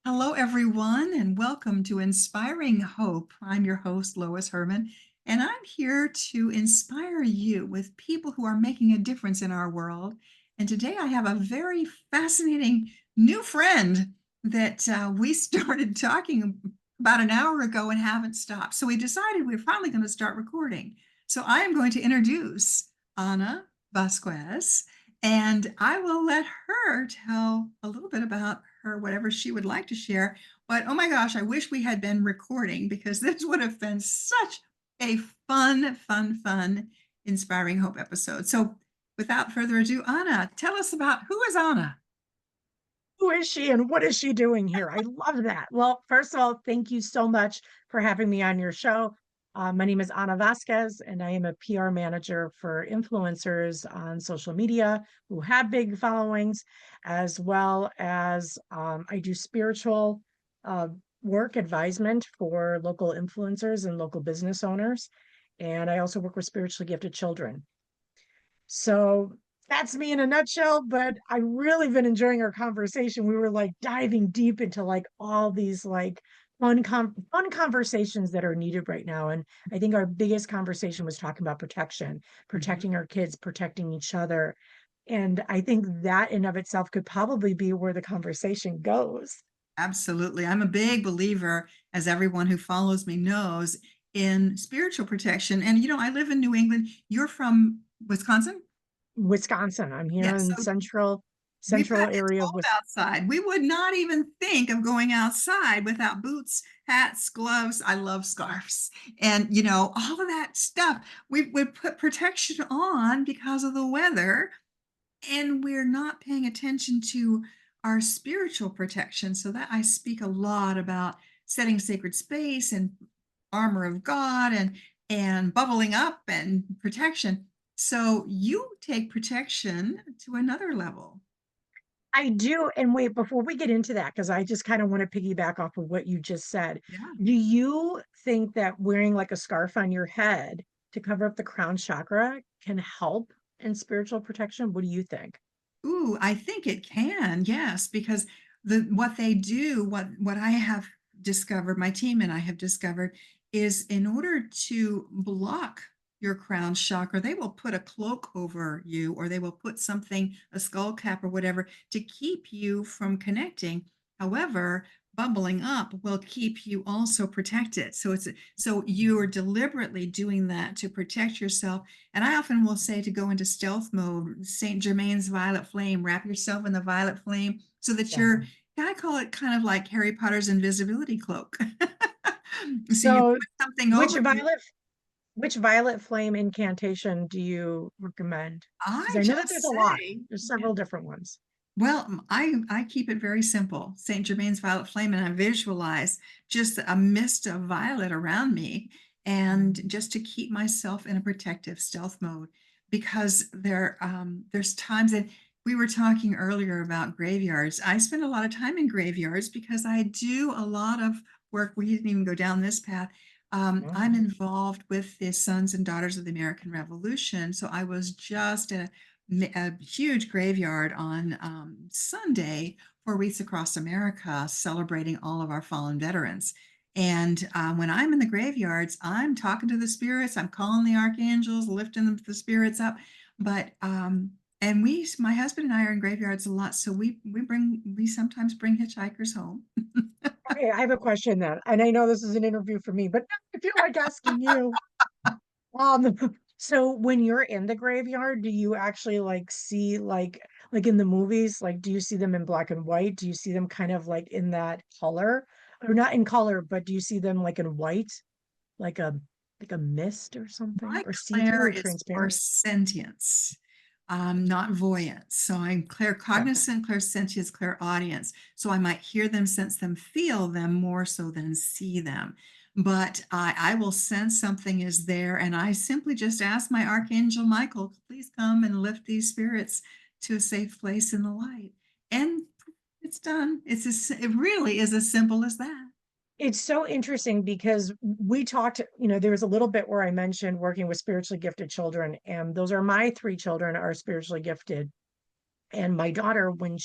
Hello, everyone, and welcome to Inspiring Hope. I'm your host, Lois Herman, and I'm here to inspire you with people who are making a difference in our world. And today I have a very fascinating new friend that we started talking about an hour ago and haven't stopped. So we decided we're finally going to start recording. So I am going to introduce Ana Vasquez. And I will let her tell a little bit about her, whatever she would like to share. But oh my gosh, I wish we had been recording because this would have been such a fun, inspiring hope episode. So without further ado, Anna, tell us about who is Anna? Who is she and what is she doing here? I love that. Well, first of all, thank you so much for having me on your show. My name is Ana Vasquez, and I am a PR manager for influencers on social media who have big followings, as well as I do spiritual uh, work advisement for local influencers and local business owners. And I also work with spiritually gifted children. So that's me in a nutshell, but I really been enjoying our conversation. We were like diving deep into like all these like fun conversations that are needed right now. And I think our biggest conversation was talking about protection, Mhm. protecting our kids, protecting each other. And I think that in of itself could probably be where the conversation goes. Absolutely. I'm a big believer, as everyone who follows me knows, in spiritual protection. And, I live in New England. You're from Wisconsin? Wisconsin. I'm here Yes. in So we've central got it's area of cold Wisconsin. outside. We would not even think of going outside without boots, hats, gloves. I love scarves. And, all of that stuff. We put protection on because of the weather, and we're not paying attention to our spiritual protection. So that I speak a lot about setting sacred space and armor of God and bubbling up and protection. So you take protection to another level. I do. And wait, before we get into that, because I just kind of want to piggyback off of what you just said. Yeah. Do you think that wearing like a scarf on your head to cover up the crown chakra can help in spiritual protection? What do you think? Ooh, I think it can, yes, because what they do, what I have discovered, my team and I have discovered, is in order to block your crown chakra, they will put a cloak over you, or they will put something, a skull cap or whatever, to keep you from connecting. However, bubbling up will keep you also protected. So you're deliberately doing that to protect yourself, and I often will say to go into stealth mode, Saint Germain's violet flame, wrap yourself in the violet flame so that Yeah. I call it kind of like Harry Potter's invisibility cloak. So you So put something which over you. violet which violet flame incantation do you recommend? Because I I know that there's just a lot. say, There's yeah. several different ones. Well, I keep it very simple. Saint Germain's violet flame, and I visualize just a mist of violet around me, and Mm. just to keep myself in a protective stealth mode, because there's times that we were talking earlier about graveyards. I spend a lot of time in graveyards because I do a lot of work. We didn't even go down this path. I'm Mhm. involved with the Sons and Daughters of the American Revolution, so I was just at a huge graveyard on Sunday for Wreaths Across America, celebrating all of our fallen veterans. And when I'm in the graveyards, I'm talking to the spirits, I'm calling the archangels, lifting the spirits up. But and my husband and I are in graveyards a lot, so we sometimes bring hitchhikers home. Okay, I have a question then. And I know this is an interview for me, but I feel like asking you. Um, so when you're in the graveyard, do you actually like see like in the movies, like do you see them in black and white? Do you see them kind of like in that color? Or not in color, but do you see them like in white, like a mist or something? My Or see-through clair or is for transparent? sentience, not voyance. So I'm Gotcha. claircognizant, clairsentience, clairaudience. So I might hear them, sense them, feel them more so than see them. But I will sense something is there, and I simply just ask my Archangel Michael, please come and lift these spirits to a safe place in the light. And it's done. It really is as simple as that. It's so interesting because we talked, there was a little bit where I mentioned working with spiritually gifted children, and those are my three children are spiritually gifted. And my daughter, when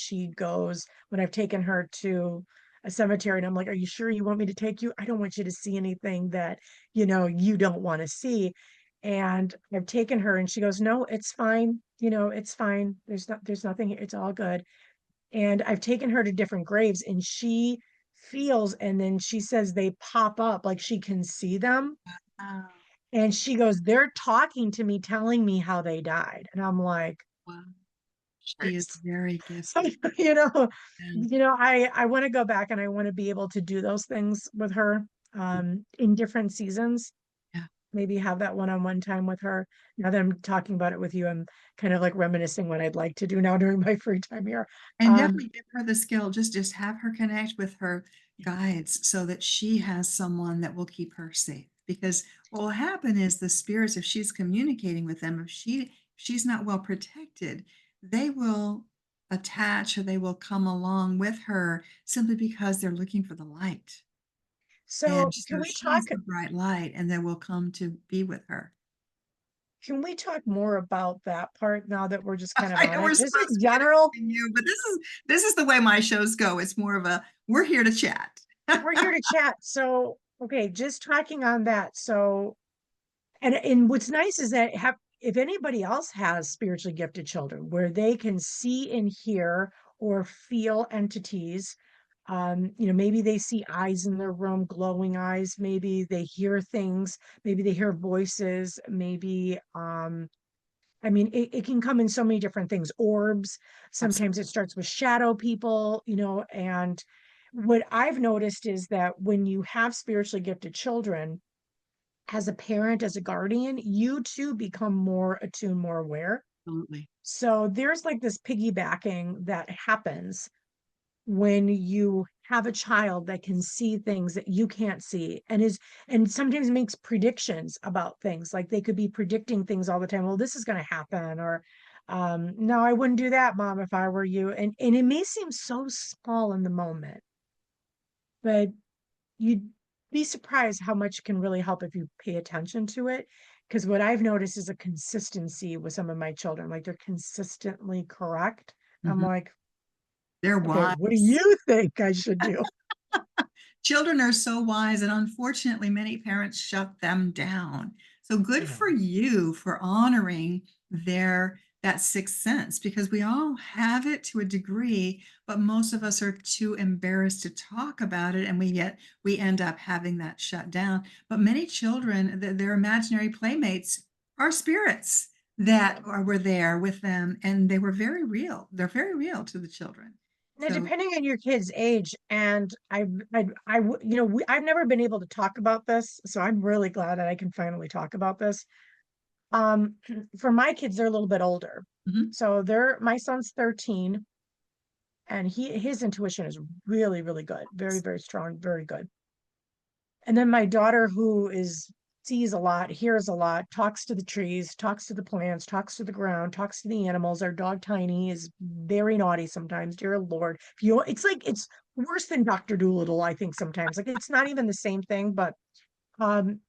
I've taken her to a cemetery. And I'm like, are you sure you want me to take you? I don't want you to see anything that, you don't want to see. And I've taken her and she goes, no, it's fine. It's fine. There's nothing, it's all good. And I've taken her to different graves and she feels, and then she says they pop up, like she can see them. Oh, And she goes, they're talking to me, telling me how they died. And I'm like, wow. She is very so, gifted. you know, And I want to go back and I want to be able to do those things with her in different seasons. yeah. Maybe have that one-on-one time with her. Now that I'm talking about it with you, I'm kind of like reminiscing what I'd like to do now during my free time here. And Um, definitely give her the skill, just have her connect with her guides so that she has someone that will keep her safe. Because what will happen is the spirits, if she's communicating with them, if she's not well protected, they will attach or they will come along with her simply because they're looking for the light. so And can so we talk she's the bright light, and they will come to be with her. can we talk more about that part now that we're just kind of I on know it? we're Just supposed in to be general, interviewing you, but this is the way my shows go. It's more of a we're here to chat. we're here to chat. So, okay, just talking on that. So, and what's nice is that have if anybody else has spiritually gifted children where they can see and hear or feel entities, maybe they see eyes in their room, glowing eyes, maybe they hear things, maybe they hear voices, maybe I mean, it can come in so many different things. Orbs, sometimes Absolutely. it starts with shadow people, and what I've noticed is that when you have spiritually gifted children, as a parent, as a guardian, you too become more attuned, more aware. Absolutely. So there's like this piggybacking that happens when you have a child that can see things that you can't see and sometimes makes predictions about things, like they could be predicting things all the time. Well, this is going to happen, or no, I wouldn't do that, mom, if I were you. And it may seem so small in the moment, but you'd be surprised how much can really help if you pay attention to it. Because what I've noticed is a consistency with some of my children, like they're consistently correct. I'm Mhm. like, They're okay, what do wise. you think I should do? Children are so wise, and unfortunately, many parents shut them down. So I good for know. you for honoring their that sixth sense because we all have it to a degree, but most of us are too embarrassed to talk about it, and we end up having that shut down. But many children, their imaginary playmates are spirits that were there with them, and they were very real. They're very real to the children. Now, So depending on your kid's age, and I've never been able to talk about this, so I'm really glad that I can finally talk about this. Um, for my kids, they're a little bit older. mhm, So my son's 13 and his intuition is really, really good. Very, very strong, very good. And then my daughter, who is sees a lot, hears a lot, talks to the trees, talks to the plants, talks to the ground, talks to the animals. Our dog Tiny is very naughty sometimes. Dear Lord. It's worse than Dr. Doolittle, I think sometimes. Like it's not even the same thing, but um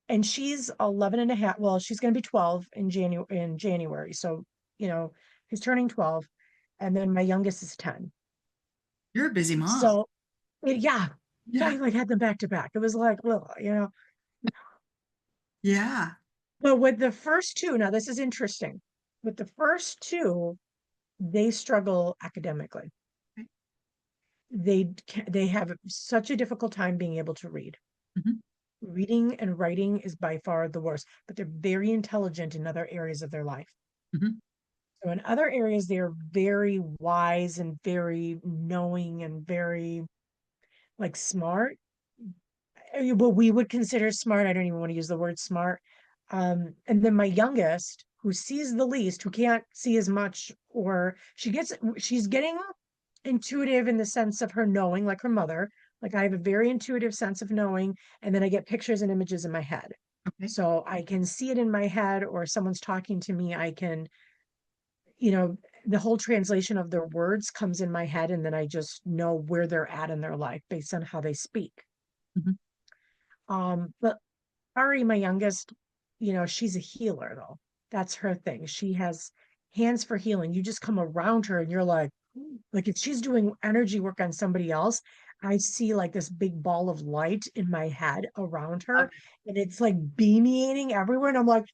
and she's 11 and a half. Well, she's gonna be 12 in January. So, you know, he's turning 12. And then my youngest is 10. you're a busy mom. So yeah. Yeah, Yeah. I like had them back to back. It was like, well. Yeah. But with the first two, now this is interesting. With the first two, they struggle academically. Okay. They have such a difficult time being able to read. Mhm, Reading and writing is by far the worst, but they're very intelligent in other areas of their life. mhm, So in other areas, they're very wise and very knowing and very like smart. What we would consider smart. I don't even want to use the word smart. And then my youngest, who sees the least, who can't see as much, or she's getting intuitive in the sense of her knowing, like her mother. Like I have a very intuitive sense of knowing, and then I get pictures and images in my head. okay. So I can see it in my head, or someone's talking to me. I can, you know, the whole translation of their words comes in my head, and then I just know where they're at in their life based on how they speak. Mhm, But Ari, my youngest, she's a healer though. That's her thing. She has hands for healing. You just come around her and you're like if she's doing energy work on somebody else, I see like this big ball of light in my head around her, Okay, and it's like beaming everywhere. And I'm like,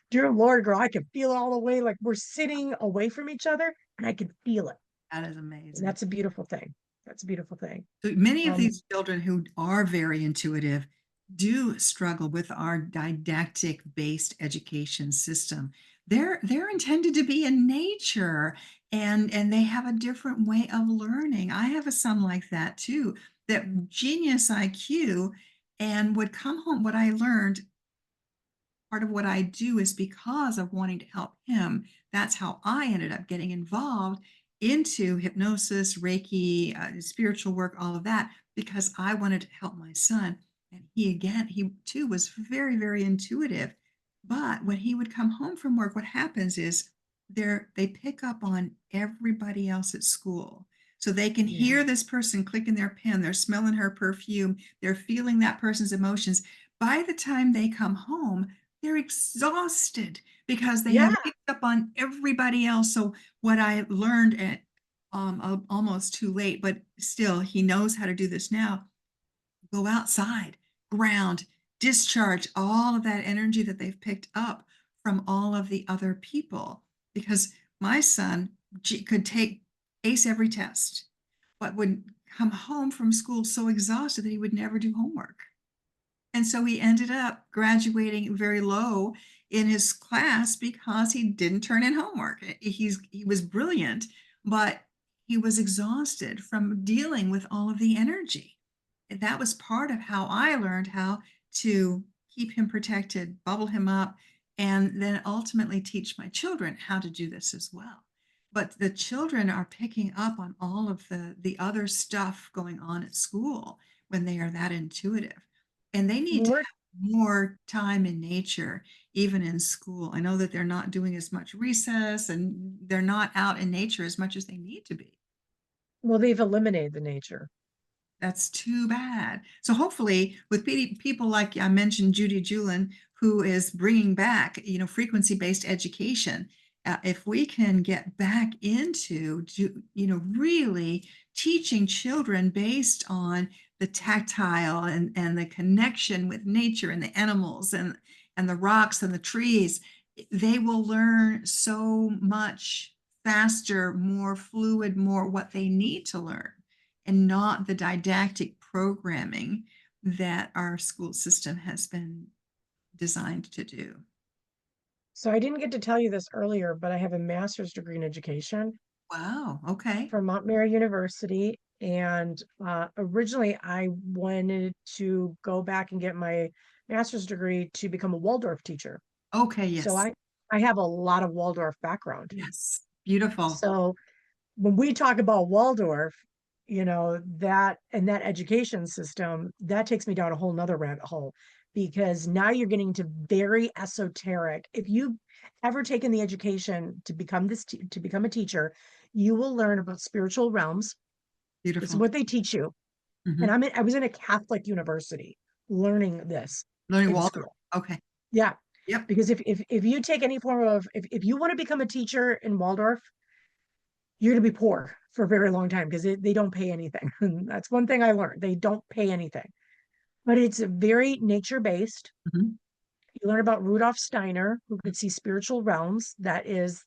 dear Lord, girl, I can feel it all the way. Like we're sitting away from each other, and I can feel it. that is And amazing. that's a beautiful thing. That's a beautiful thing. So many of Um, these children who are very intuitive do struggle with our didactic-based education system. They're intended to be in nature and they have a different way of learning. I have a son like that too, that genius IQ and would come home. What I learned part of what I do is because of wanting to help him. That's how I ended up getting involved into hypnosis, Reiki, spiritual work, all of that, because I wanted to help my son. And he too was very, very intuitive. But when he would come home from work, what happens is they pick up on everybody else at school. So they can yeah. hear this person clicking their pen, they're smelling her perfume, they're feeling that person's emotions. By the time they come home, they're exhausted because they Yeah. have picked up on everybody else. So what I learned at almost too late, but still he knows how to do this now. Go outside, ground, discharge all of that energy that they've picked up from all of the other people. Because my son could take ace every test, but would come home from school so exhausted that he would never do homework. And so he ended up graduating very low in his class because he didn't turn in homework. He was brilliant, but he was exhausted from dealing with all of the energy. And that was part of how I learned how to keep him protected, bubble him up, and then ultimately teach my children how to do this as well. But the children are picking up on all of the other stuff going on at school when they are that intuitive. And they need to We're have more time in nature, even in school. I know that they're not doing as much recess and they're not out in nature as much as they need to be. well, they've eliminated the nature. That's too bad. So hopefully, with people like I mentioned, Judy Julin, who is bringing back, frequency-based education, if we can get back into, really teaching children based on the tactile and the connection with nature and the animals and the rocks and the trees, they will learn so much faster, more fluid, more what they need to learn and not the didactic programming that our school system has been designed to do. So I didn't get to tell you this earlier, but I have a master's degree in education Wow. Okay. from Mount Mary University. And originally, I wanted to go back and get my master's degree to become a Waldorf teacher. Okay. So Yes. I have a lot of Waldorf background. Yes. Beautiful. So when we talk about Waldorf, that and that education system, that takes me down a whole nother rabbit hole because now you're getting into very esoteric. If you ever taken the education to become to become a teacher, you will learn about spiritual realms. This is Beautiful. what they teach you. And Hmm. I was in a Catholic university learning this Learning in Waldorf. school. Okay. Yeah. Yep. Because if you take any form of if you want to become a teacher in Waldorf, you're going to be poor for a very long time because they don't pay anything. That's one thing I learned. They don't pay anything, but it's very nature based. Hmm. You learn about Rudolf Steiner, who could see spiritual realms. That is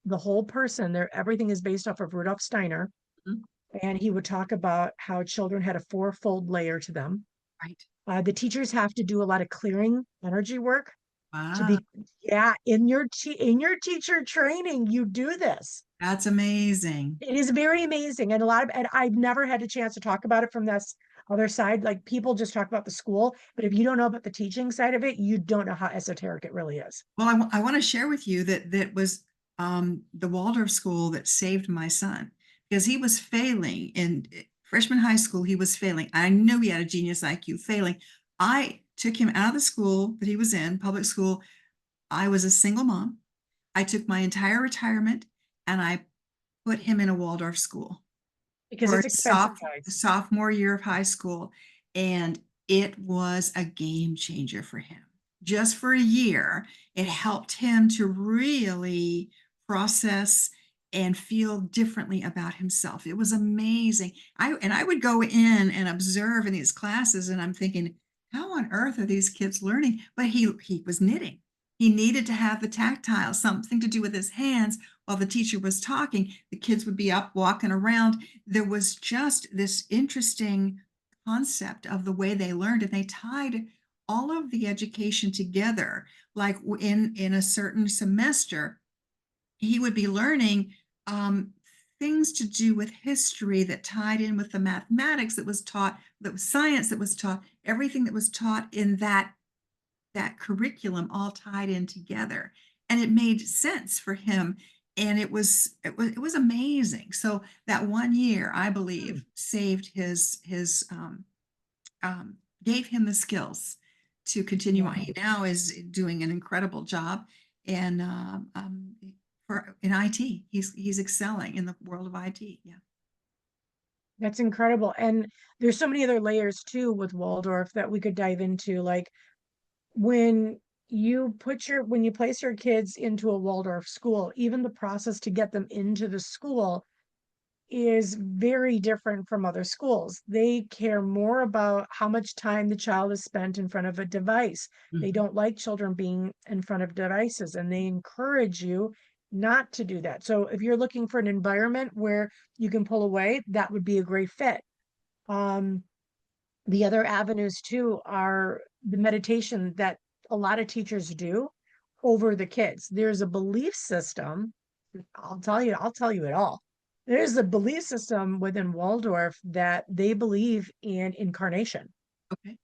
the whole person there. Everything is based off of Rudolf Steiner. Hmm. And he would talk about how children had a fourfold layer to them. Right. The teachers have to do a lot of clearing energy work to Wow. be, yeah, in your teacher training, you do this. That's amazing. It is very amazing. And a lot of, and I've never had a chance to talk about it from this other side. Like people just talk about the school, but if you don't know about the teaching side of it, you don't know how esoteric it really is. Well, I want to share with you that was the Waldorf school that saved my son because he was failing in freshman high school. He was failing. I knew he had a genius IQ, failing. I took him out of the school that he was in, public school. I was a single mom. I took my entire retirement and I put him in a Waldorf school Because for it's his expensive, guys. sophomore year of high school. And it was a game changer for him. Just for a year, it helped him to really process and feel differently about himself. It was amazing. I would go in and observe in these classes, and I'm thinking, how on earth are these kids learning? But he was knitting. He needed to have the tactile, something to do with his hands while the teacher was talking. The kids would be up walking around. There was just this interesting concept of the way they learned, and they tied all of the education together. Like in a certain semester, he would be learning um, things to do with history that tied in with the mathematics that was taught, that was science that was taught, everything that was taught in that curriculum all tied in together, and it made sense for him. And it was amazing. So that 1 year, I Hmm. believe, saved his gave him the skills to continue on. Yeah, He now is doing an incredible job, and for in IT, he's excelling in the world of IT. Yeah. that's incredible. And there's so many other layers too with Waldorf that we could dive into. Like when when you place your kids into a Waldorf school, even the process to get them into the school is very different from other schools. They care more about how much time the child has spent in front of a device. They Mhm. don't like children being in front of devices, and they encourage you not to do that. So if you're looking for an environment where you can pull away, that would be a great fit. Um, the other avenues too are the meditation that a lot of teachers do over the kids. There's a belief system. I'll tell you it all. There's a belief system within Waldorf that they believe in incarnation. Okay.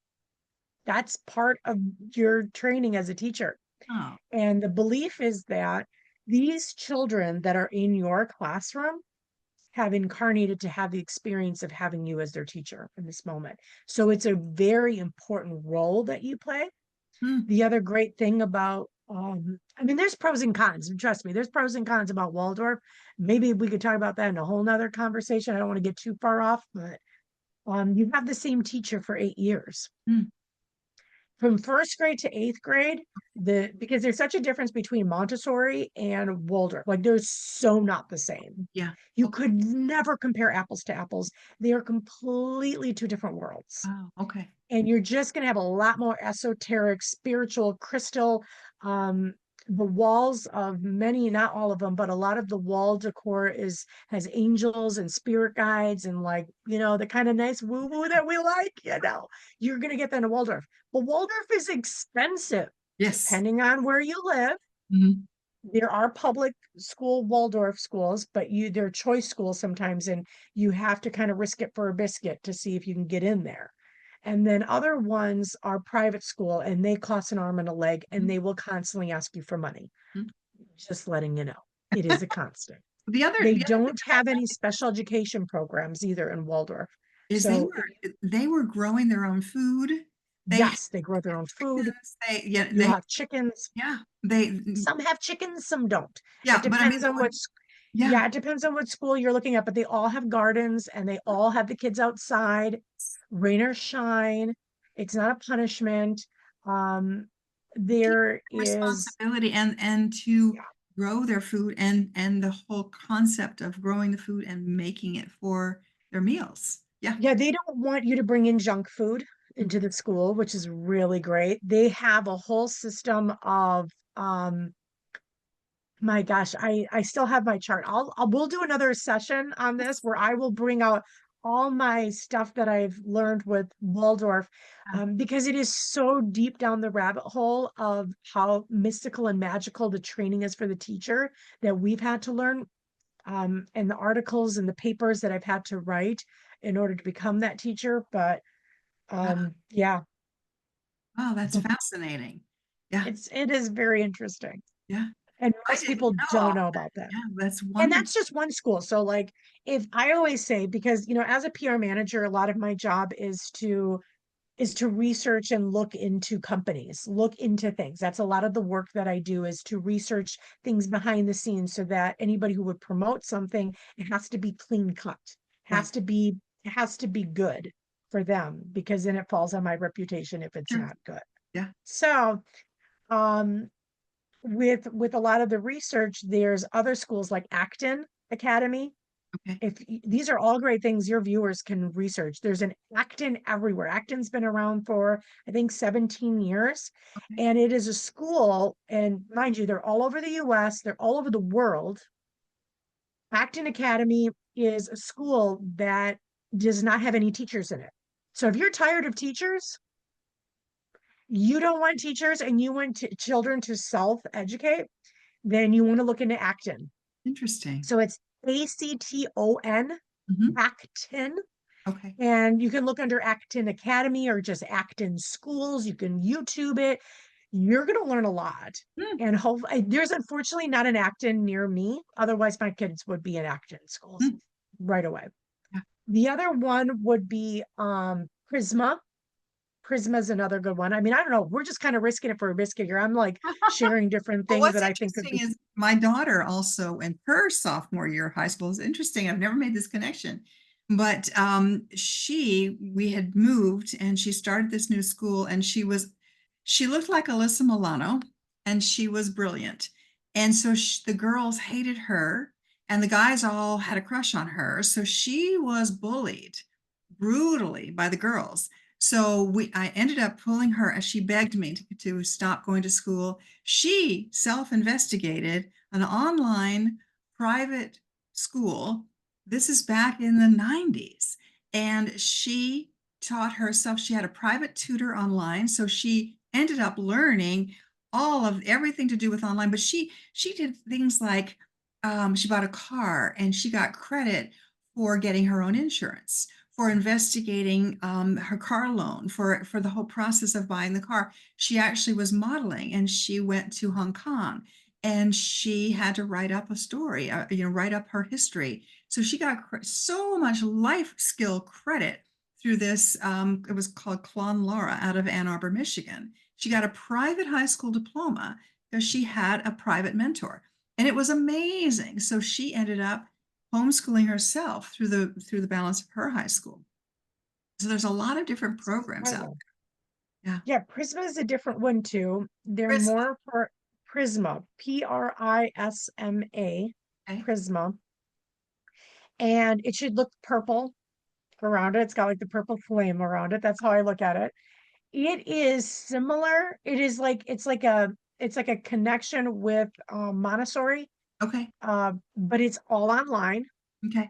That's part of your training as a teacher. Oh. And the belief is that these children that are in your classroom have incarnated to have the experience of having you as their teacher in this moment. So it's a very important role that you play. Hmm. The other great thing about, I mean, there's pros and cons. Trust me, there's pros and cons about Waldorf. Maybe we could talk about that in a whole nother conversation. I don't want to get too far off, but you have the same teacher for 8 years. Hmm. From first grade to eighth grade, because there's such a difference between Montessori and Waldorf. Like they're so not the same. Yeah. You Okay. could never compare apples to apples. They are completely two different worlds, Oh. Okay. and you're just going to have a lot more esoteric, spiritual, crystal. Um, the walls of many, not all of them, but a lot of the wall decor is has angels and spirit guides and like, the kind of nice woo woo that we like. You're going to get that in Waldorf. But Waldorf is expensive Yes. depending on where you live. Mhm. There are public school Waldorf schools, but they're choice schools sometimes, and you have to kind of risk it for a biscuit to see if you can get in there. And then other ones are private school and they cost an arm and a leg and Mhm. they will constantly ask you for money. Mhm. Just letting you know. It is a constant. They The other thing don't about have any special education programs either in Waldorf. is So they were growing their own food. They had yes, they grow their own food. chickens. They You have chickens. yeah, they Some have chickens, some don't. It yeah, but I mean, depends on yeah. yeah, it depends on what school you're looking at, but they all have gardens and they all have the kids outside, rain or shine. It's not a punishment. Um, People there have is, responsibility and to yeah, grow their food and the whole concept of growing the food and making it for their meals. Yeah. yeah, they don't want you to bring in junk food into the school, which is really great. They have a whole system of my gosh, I still have my chart. We'll do another session on this where I will bring out all my stuff that I've learned with Waldorf, Yeah. because it is so deep down the rabbit hole of how mystical and magical the training is for the teacher that we've had to learn, and the articles and the papers that I've had to write in order to become that teacher. But Wow. yeah, Wow, that's fascinating. Yeah. it is very interesting, Yeah. and I most didn't people know all don't of know that. about that. Yeah, that's And wonderful. that's just one school. So like if I always say, because as a PR manager, a lot of my job is to research and look into companies, look into things. That's a lot of the work that I do, is to research things behind the scenes so that anybody who would promote something, it has to be clean cut. Right. It has to be good for them, because then it falls on my reputation if it's Sure. not good. Yeah. So um with a lot of the research, there's other schools like Acton. Academy. Okay. These are all great things your viewers can research. There's an Acton everywhere. Acton's been around for, I think, 17 years. Okay. And it is a school, and mind you, they're all over the US, they're all over the world. Acton Academy is a school that does not have any teachers in it. So if you're tired of teachers, you don't want teachers and you want children to self-educate, then you want to look into Acton. Interesting. So it's Acton, Hmm. Acton. Okay. And you can look under Acton Academy or just Acton Schools. You can YouTube it. You're going to learn a lot. Mm, And there's unfortunately not an Acton near me. Otherwise, my kids would be in Acton schools mm, right away. yeah. The other one would be Prisma. Prisma is another good one. I mean, I don't know. We're just kind of risking it for a biscuit here. I'm like sharing different Well, things what's that I think could interesting be. is my daughter also in her sophomore year of high school is interesting. I've never made this connection, but we had moved and she started this new school and she looked like Alyssa Milano and she was brilliant. And so the girls hated her and the guys all had a crush on her. So she was bullied brutally by the girls. So I ended up pulling her as she begged me to stop going to school. She self-investigated an online private school. This is back in the 90s. And she taught herself, she had a private tutor online. So she ended up learning all of everything to do with online. But she did things like she bought a car and she got credit for getting her own insurance, for investigating her car loan, for the whole process of buying the car. She actually was modeling and she went to Hong Kong and she had to write up a story, write up her history. So she got so much life skill credit through this. It was called Clon Laura out of Ann Arbor, Michigan. She got a private high school diploma because she had a private mentor. And it was amazing. So she ended up homeschooling herself through the balance of her high school. So there's a lot of different programs out Incredible. there. Yeah. Yeah, Prisma is a different one too. They're Prisma. more for Prisma, Prisma, Okay. Prisma. And it should look purple around it. It's got like the purple flame around it. That's how I look at it. It is similar. It's like a connection with Montessori, Okay. but it's all online. Okay.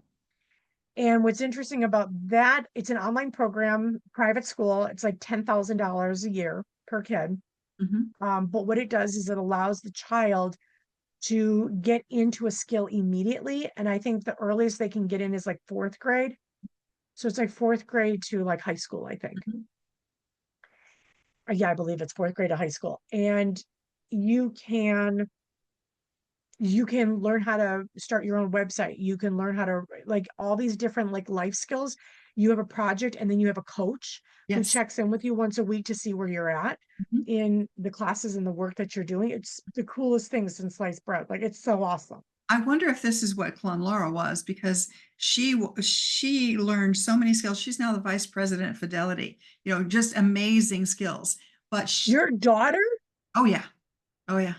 And what's interesting about that, it's an online program, private school. It's like $10,000 a year per kid. Hmm. But what it does is it allows the child to get into a skill immediately. And I think the earliest they can get in is like fourth grade. So it's like fourth grade to like high school, I think. Hmm. Yeah, I believe it's fourth grade to high school. And you can you can learn how to start your own website. You can learn how to like all these different like life skills. You have a project and then you have a coach who Yes. checks in with you once a week to see where you're at Mhm. in the classes and the work that you're doing. It's the coolest thing since sliced bread. Like it's so awesome. I wonder if this is what Clon Laura was because she learned so many skills. She's now the vice president of Fidelity. Just amazing skills. But Your daughter, oh yeah, oh yeah.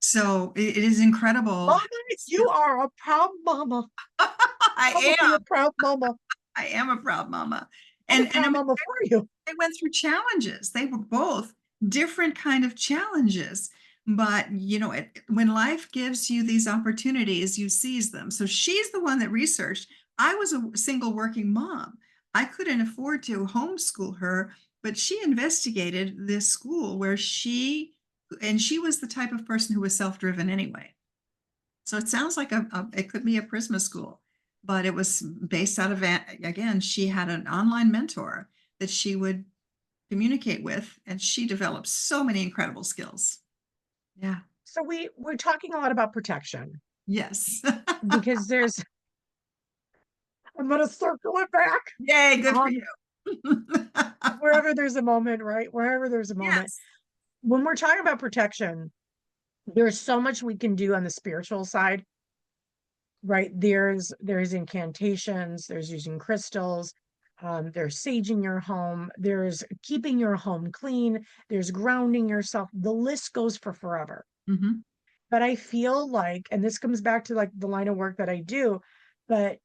So it is incredible. mama, you are a proud mama. I will I be a proud mama. I am a proud mama. I'm a And proud mama for you. they went through challenges. They were both different kind of challenges. But when life gives you these opportunities, you seize them. So she's the one that researched. I was a single working mom. I couldn't afford to homeschool her, but she investigated this school where she was the type of person who was self-driven anyway. So it sounds like it could be a Prisma school, but it was based out of, again, she had an online mentor that she would communicate with, and she developed so many incredible skills. Yeah. So we're talking a lot about protection Yes. because I'm gonna circle it back. Yay, good for Um, you. wherever there's a moment, right? Wherever there's a moment. Yes. When we're talking about protection, there's so much we can do on the spiritual side, right? There's incantations, there's using crystals, there's saging your home, there's keeping your home clean, there's grounding yourself. The list goes for forever. Hmm. But I feel like, and this comes back to like the line of work that I do, but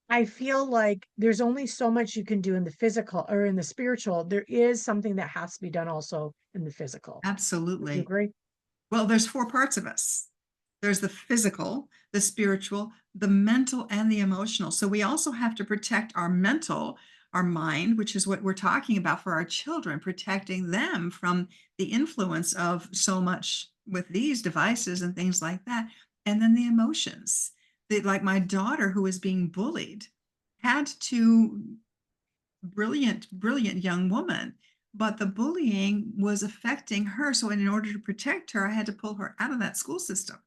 I feel like there's only so much you can do in the physical or in the spiritual. There is something that has to be done also in the physical. Would you Absolutely. agree? Well, there's four parts of us. There's the physical, the spiritual, the mental, and the emotional. So we also have to protect our mental, our mind, which is what we're talking about for our children, protecting them from the influence of so much with these devices and things like that. And then the emotions. Like my daughter who was being bullied had to, brilliant, brilliant young woman, but the bullying was affecting her. So in order to protect her, I had to pull her out of that school system.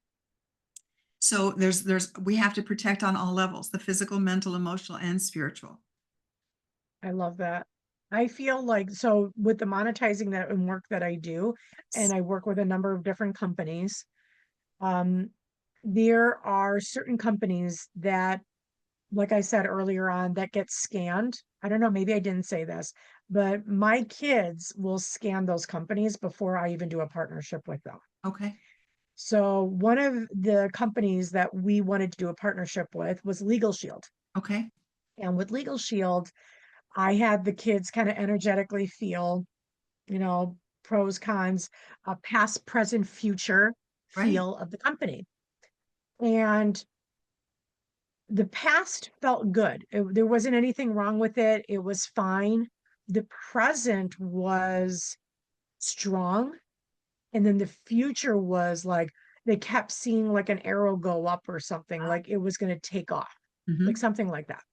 So there's we have to protect on all levels, the physical, mental, emotional, and spiritual. I love that. I feel like so with the monetizing that and work that I do, and Yes. I work with a number of different companies, um, there are certain companies that, like I said earlier on, that get scanned. I don't know, maybe I didn't say this, but my kids will scan those companies before I even do a partnership with them. Okay. So one of the companies that we wanted to do a partnership with was Legal Shield. Okay. And with Legal Shield, I had the kids kind of energetically feel, you know, pros, cons, past, present, future Right. feel of the company. And the past felt good. There wasn't anything wrong with it. It was fine. The present was strong. And then the future was like they kept seeing like an arrow go up or something, like it was going to take off, like Hmm. something like that.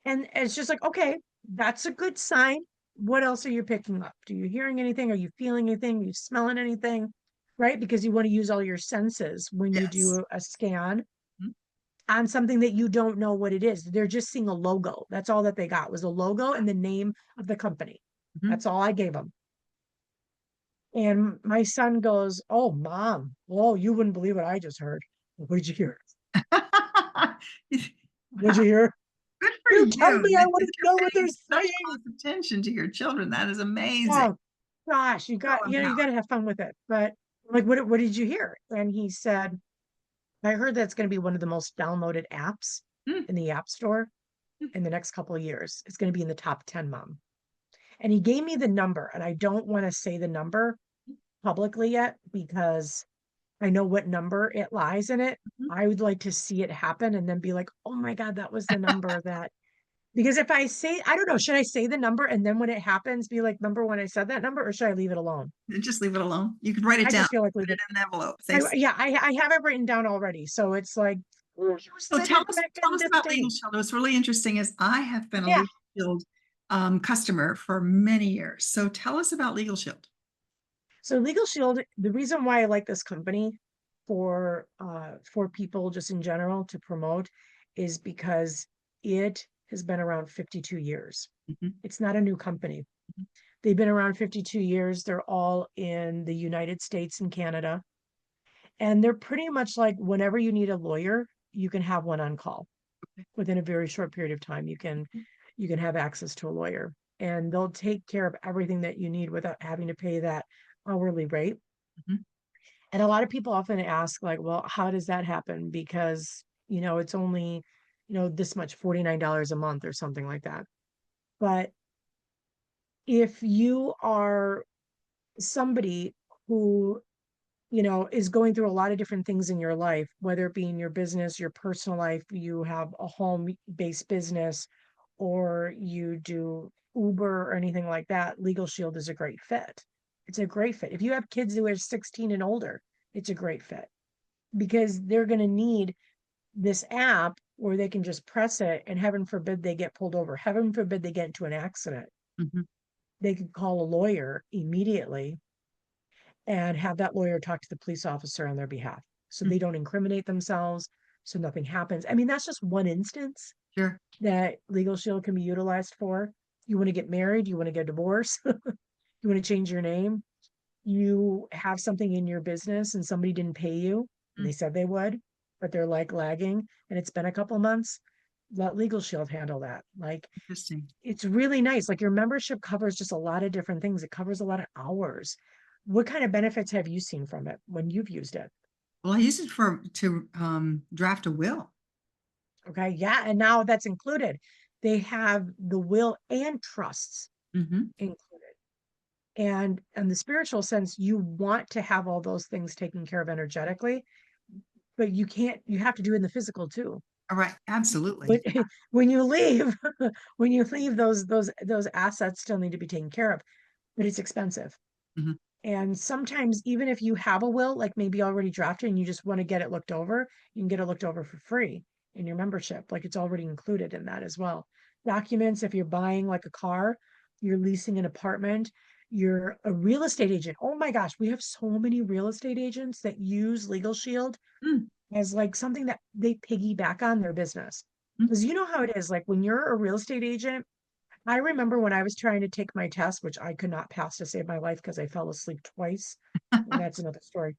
And it's just like, okay, that's a good sign. What else are you picking up? Do you hearing anything? Are you feeling anything? Are you smelling anything? Right? Because you want to use all your senses when you Yes. do a scan on something that you don't know what it is. They're just seeing a logo. That's all that they got was a logo and the name of the company. Mm-hmm. That's all I gave them. And my son goes, "Oh, mom, oh, you wouldn't believe what I just heard." What did you hear? What'd you Wow. hear? Good for You you tell me, I want that to you're know what they're paying such saying. close attention to your children. That is amazing. Oh gosh, So you empowered. got to have fun with it. But like, what did you hear? And he said, I heard that's going to be one of the most downloaded apps Mm, in the App Store mm, in the next couple of years. It's going to be in the top 10, mom. And he gave me the number, and I don't want to say the number publicly yet because I know what number it lies in it. mhm. I would like to see it happen and then be like, oh my God, that was the number that. Because if I say, I don't know, should I say the number and then when it happens, be like, remember when I said that number, or should I leave it alone? And just leave it alone. You could write it I down, just feel like leave put it it. in an envelope. Say, Yeah, I have it written down already. So it's like, "Oh, you so said it back tell on us this about Legal date." Shield. What's really interesting is I have been a Yeah. Legal Shield customer for many years. So tell us about Legal Shield. So Legal Shield, the reason why I like this company for people just in general to promote is because it has been around 52 years. Mhm, It's not a new company. mhm, They've been around 52 years. They're all in the United States and Canada. And they're pretty much like whenever you need a lawyer, you can have one on call within a very short period of time. You can have access to a lawyer and they'll take care of everything that you need without having to pay that hourly rate. mhm, And a lot of people often ask, like, well, how does that happen? Because, it's only, this much $49 a month or something like that. But if you are somebody who is going through a lot of different things in your life, whether it be in your business, your personal life, you have a home-based business, or you do Uber or anything like that, Legal Shield is a great fit. It's a great fit. If you have kids who are 16 and older, it's a great fit because they're going to need this app where they can just press it and heaven forbid they get pulled over. Heaven forbid they get into an accident. mhm, They could call a lawyer immediately and have that lawyer talk to the police officer on their behalf so mm. they don't incriminate themselves, so nothing happens. I mean, that's just one instance Sure. that Legal Shield can be utilized for. You want to get married, you want to get divorced, you want to change your name, you have something in your business and somebody didn't pay you, and Mm, they said they would, but they're like lagging and it's been a couple months. Let Legal Shield handle that. Like, interesting. it's really nice. Like your membership covers just a lot of different things. It covers a lot of hours. What kind of benefits have you seen from it when you've used it? Well, I use it for to draft a will. Okay. Yeah. And now that's included. They have the will and trusts Hmm. included. And in the spiritual sense, you want to have all those things taken care of energetically, but you can't, you have to do it in the physical too. All right. When, Absolutely. when you leave, when you leave, those assets still need to be taken care of, but it's expensive. Hmm. And sometimes, even if you have a will, like maybe already drafted and you just want to get it looked over, you can get it looked over for free in your membership. Like it's already included in that as well. Documents, if you're buying like a car, you're leasing an apartment, you're a real estate agent. Oh my gosh, we have so many real estate agents that use Legal Shield Mm. as like something that they piggyback on their business. Mm. Because you know how it is, like when you're a real estate agent, I remember when I was trying to take my test, which I could not pass to save my life because I fell asleep twice. And that's another story.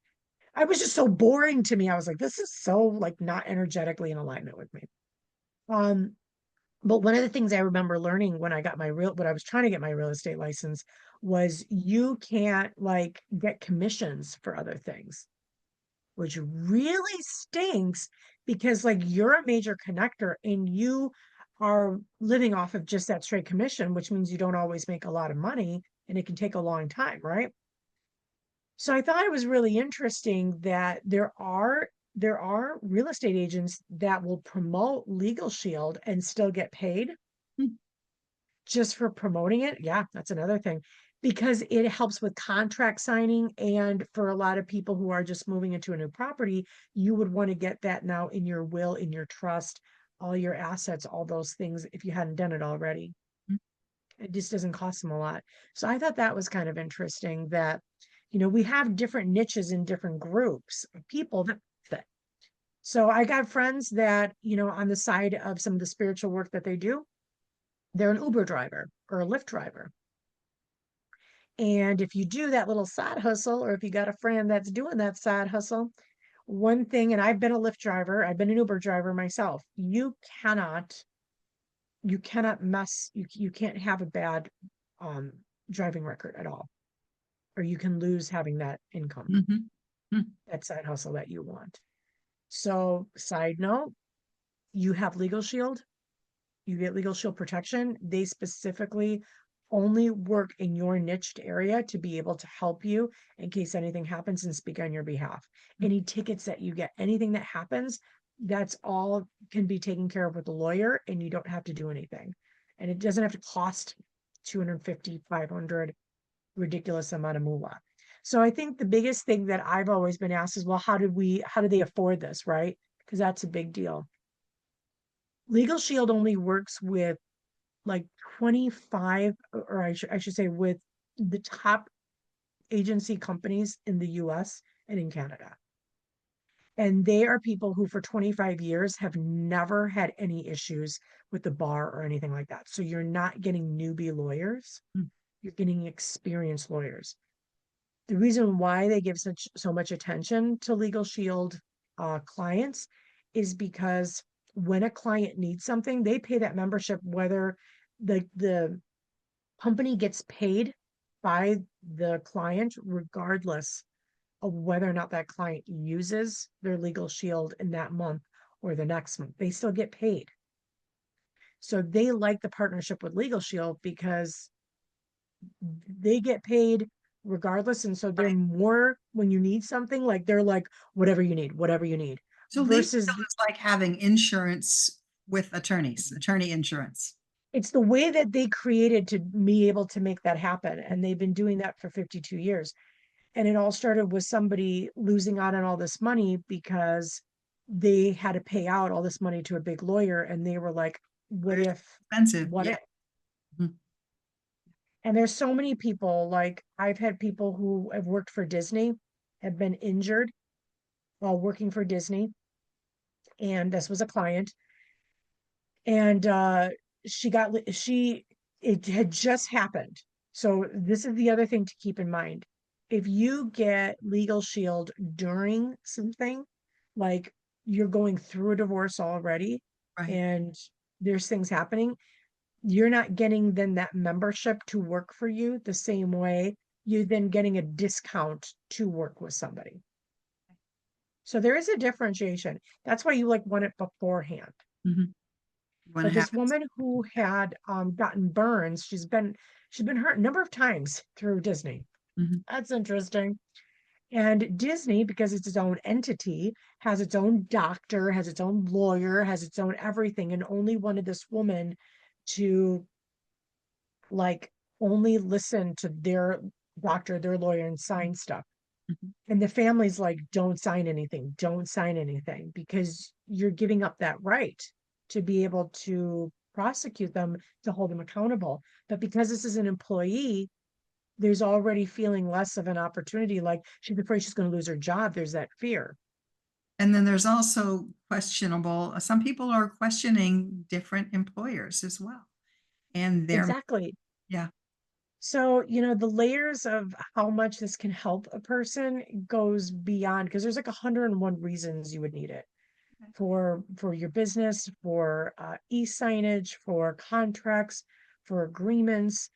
I was just so boring to me. I was like, this is so like not energetically in alignment with me. Um, but one of the things I remember learning when I got my real, when I was trying to get my real estate license was you can't like get commissions for other things, which really stinks because like you're a major connector and you are living off of just that straight commission, which means you don't always make a lot of money and it can take a long time, right? So I thought it was really interesting that there are real estate agents that will promote Legal Shield and still get paid Mm. just for promoting it. Yeah, that's another thing because it helps with contract signing. And for a lot of people who are just moving into a new property, you would want to get that now in your will, in your trust, all your assets, all those things if you hadn't done it already. Mm. It just doesn't cost them a lot. So I thought that was kind of interesting that, we have different niches in different groups of people that fit. So I got friends that, on the side of some of the spiritual work that they do, they're an Uber driver or a Lyft driver. And if you do that little side hustle, or if you got a friend that's doing that side hustle, one thing, and I've been a Lyft driver, I've been an Uber driver myself, cannot, you cannot mess, you can't have a bad um, driving record at all, or you can lose having that income, Mhm. Mm. that side hustle that you want. So, side note, you have Legal Shield, you get Legal Shield protection. They specifically only work in your niched area to be able to help you in case anything happens and speak on your behalf. Mm. Any tickets that you get, anything that happens, that's all can be taken care of with a lawyer and you don't have to do anything. And it doesn't have to cost 250, 500, ridiculous amount of moolah. So I think the biggest thing that I've always been asked is, well, how do they afford this, right? Because that's a big deal. Legal Shield only works with like 25, or I should say with the top agency companies in the US and in Canada. And they are people who for 25 years have never had any issues with the bar or anything like that. So you're not getting newbie lawyers, Mm. you're getting experienced lawyers. The reason why they give so much attention to Legal Shield clients is because when a client needs something, they pay that membership whether the company gets paid by the client regardless of whether or not that client uses their Legal Shield in that month or the next month. They still get paid. So they like the partnership with Legal Shield because they get paid regardless. And so they're Right. more when you need something, like they're like, whatever you need, So legal versus shield is like having insurance with attorneys, attorney insurance. it's the way that they created to be able to make that happen. And they've been doing that for 52 years. And it all started with somebody losing out on all this money because they had to pay out all this money to a big lawyer. And they were like, what Very if, expensive. what Yeah. if? Mhm. And there's so many people, like I've had people who have worked for Disney, have been injured while working for Disney. And this was a client. And she got, she, it had just happened. So this is the other thing to keep in mind. If you get Legal Shield during something, like you're going through a divorce already Right. and there's things happening, you're not getting then that membership to work for you the same way you're then getting a discount to work with somebody. So there is a differentiation. That's why you like want it beforehand. Mhm. When it But this happens. woman who had gotten burns, she's been hurt a number of times through Disney. Mhm. That's interesting. And Disney, because it's its own entity, has its own doctor, has its own lawyer, has its own everything, and only wanted this woman to like only listen to their doctor, their lawyer, and Mhm. sign stuff. Mhm. And the family's like, don't sign anything, don't sign anything, because you're giving up that right to be able to prosecute them, to hold them accountable. But because this is an employee, there's already feeling less of an opportunity. Like she's afraid she's going to lose her job. There's that fear. And then there's also questionable some people are questioning different employers as well, and they're Exactly. yeah. So, the layers of how much this can help a person goes beyond because there's like 101 reasons you would need it for your business, for e-signage, for contracts, for agreements.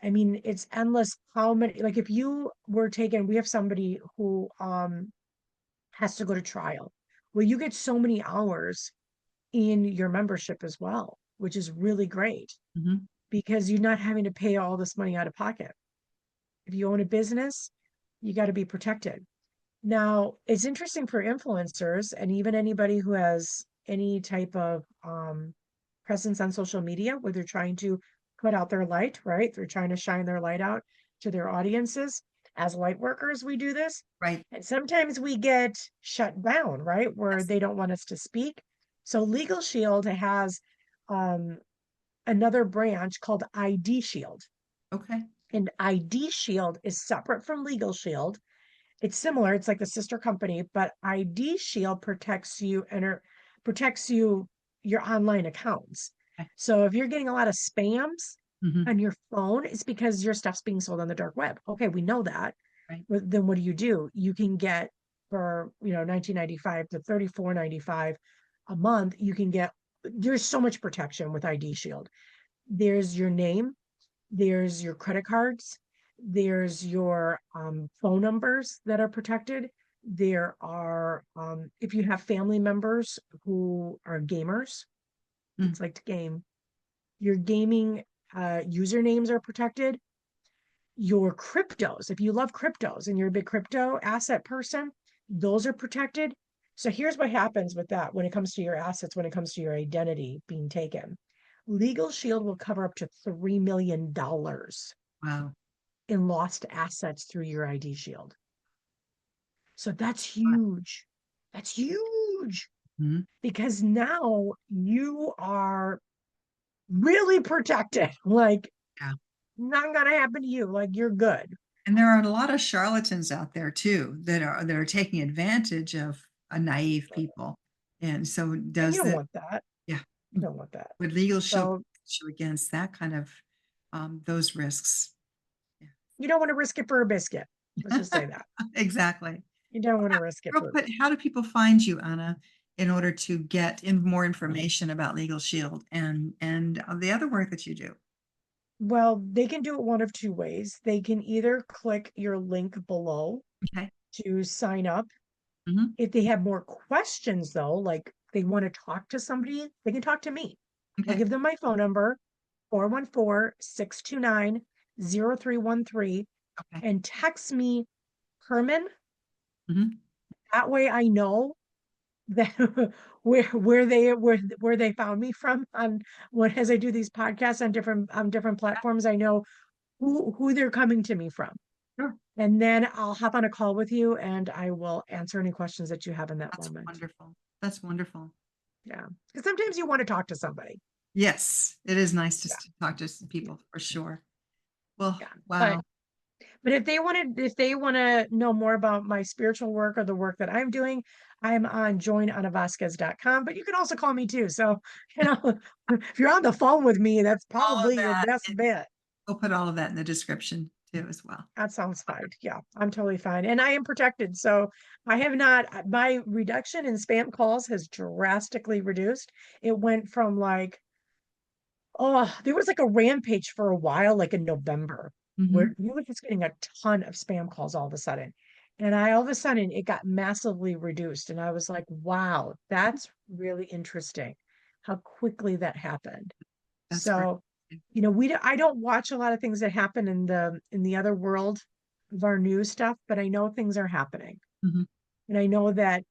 I mean, it's endless how many, like if you were taken, we have somebody who has to go to trial. Well, you get so many hours in your membership as well, which is really great Mhm. because you're not having to pay all this money out of pocket. If you own a business, you got to be protected. Now, it's interesting for influencers and even anybody who has any type of presence on social media where they're trying to put out their light, right? They're trying to shine their light out to their audiences. As light workers, we do this. Right. And sometimes we get shut down, right? Where Yes. they don't want us to speak. So Legal Shield has um, another branch called ID Shield. Okay. And ID Shield is separate from Legal Shield. It's similar, it's like the sister company, but ID Shield protects you and protects you your online accounts. Okay. So if you're getting a lot of spams Mhm. on your phone, it's because your stuff's being sold on the dark web. Okay, we know that. Right. But then what do? You can get for 19.95 to 34.95 a month, you can get there's so much protection with ID Shield. There's your name, there's your credit cards, there's your phone numbers that are protected. There are, if you have family members who are gamers, Mm. kids like to game, your gaming usernames are protected. Your cryptos, if you love cryptos and you're a big crypto asset person, those are protected. So here's what happens with that when it comes to your assets, when it comes to your identity being taken. Legal Shield will cover up to $3 million Wow. in lost assets through your ID Shield. So that's Wow. huge. That's huge Mhm. because now you are really protected. Like, Yeah. not going to happen to you. Like, you're good. And there are a lot of charlatans out there too that are taking advantage of naive people. And so And you does don't the want that. yeah. You don't want that. Would legal shield So protect you against that kind of those risks? you don't want to risk it for a biscuit. Let's Yeah. just say that. Exactly. You don't want to risk it Real for, quick, how do people find you, Anna, in order to get in more information about Legal Shield and the other work that you do? well, they can do it one of two ways. They can either click your link below Okay. to sign up. Mhm. If they have more questions, though, like they want to talk to somebody, they can talk to me. I'll Okay. give them my phone number, 414-629-0313, Okay. and text me Herman. Mhm. That way I know that where they found me from on when as I do these podcasts on different platforms, I know who they're coming to me from. Sure. And then I'll hop on a call with you and I will answer any questions that you have in that That's moment. wonderful. That's wonderful. Yeah. Because sometimes you want to talk to somebody. Yes, it is nice Yeah. just to talk to some people for sure. Well, Yeah. But wow. if they want to know more about my spiritual work or the work that I'm doing, I'm on joinanavasquez.com, but you can also call me too. So, if you're on the phone with me, that's All of probably your that, best and bet. we'll put all of that in the description too as well. That sounds fine. Yeah, I'm totally fine. And I am protected. So I have not, my reduction in spam calls has drastically reduced. It went from like, oh, there was like a rampage for a while, like in November, where Mhm. you were just getting a ton of spam calls all of a sudden. And I all of a sudden it got massively reduced. And I was like, wow, that's really interesting how quickly that happened. That's great. So, I don't watch a lot of things that happen in the other world of our news stuff, but I know things are happening. Mhm. And I know that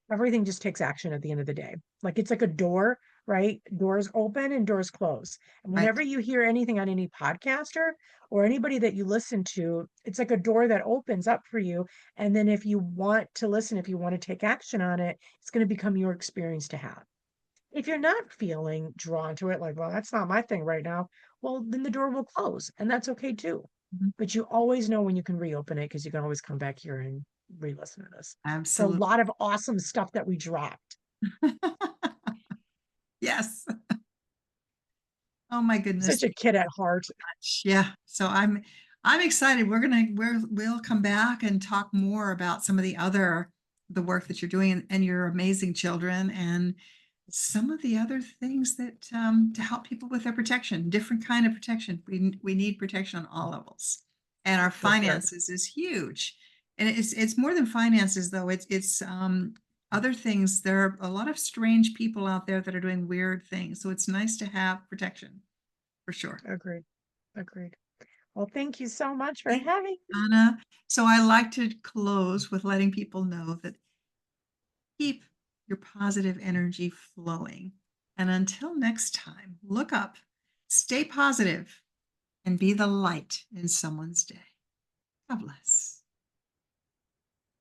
everything just takes action at the end of the day. Like it's like a door, right? Doors open and doors close. And Right. whenever you hear anything on any podcaster or anybody that you listen to, it's like a door that opens up for you. And then if you want to listen, if you want to take action on it, it's going to become your experience to have. If you're not feeling drawn to it, like, well, that's not my thing right now, well, then the door will close and that's okay too. Mhm. But you always know when you can reopen it because you can always come back here and re-listen to this. It's a Absolutely. lot of awesome stuff that we dropped. Yes. Oh my goodness. Such a kid at heart. Yeah. So I'm excited. We'll come back and talk more about some of the work that you're doing and your amazing children and some of the other things that to help people with their protection, different kind of protection. We need protection on all levels. And our For sure. finances is huge. And it's more than finances though. It's other things. There are a lot of strange people out there that are doing weird things. So it's nice to have protection for sure. Agreed. Agreed. Well, thank you so much for Thank you, having me. Anna. So I like to close with letting people know that keep your positive energy flowing. And until next time, look up, stay positive, and be the light in someone's day. God bless.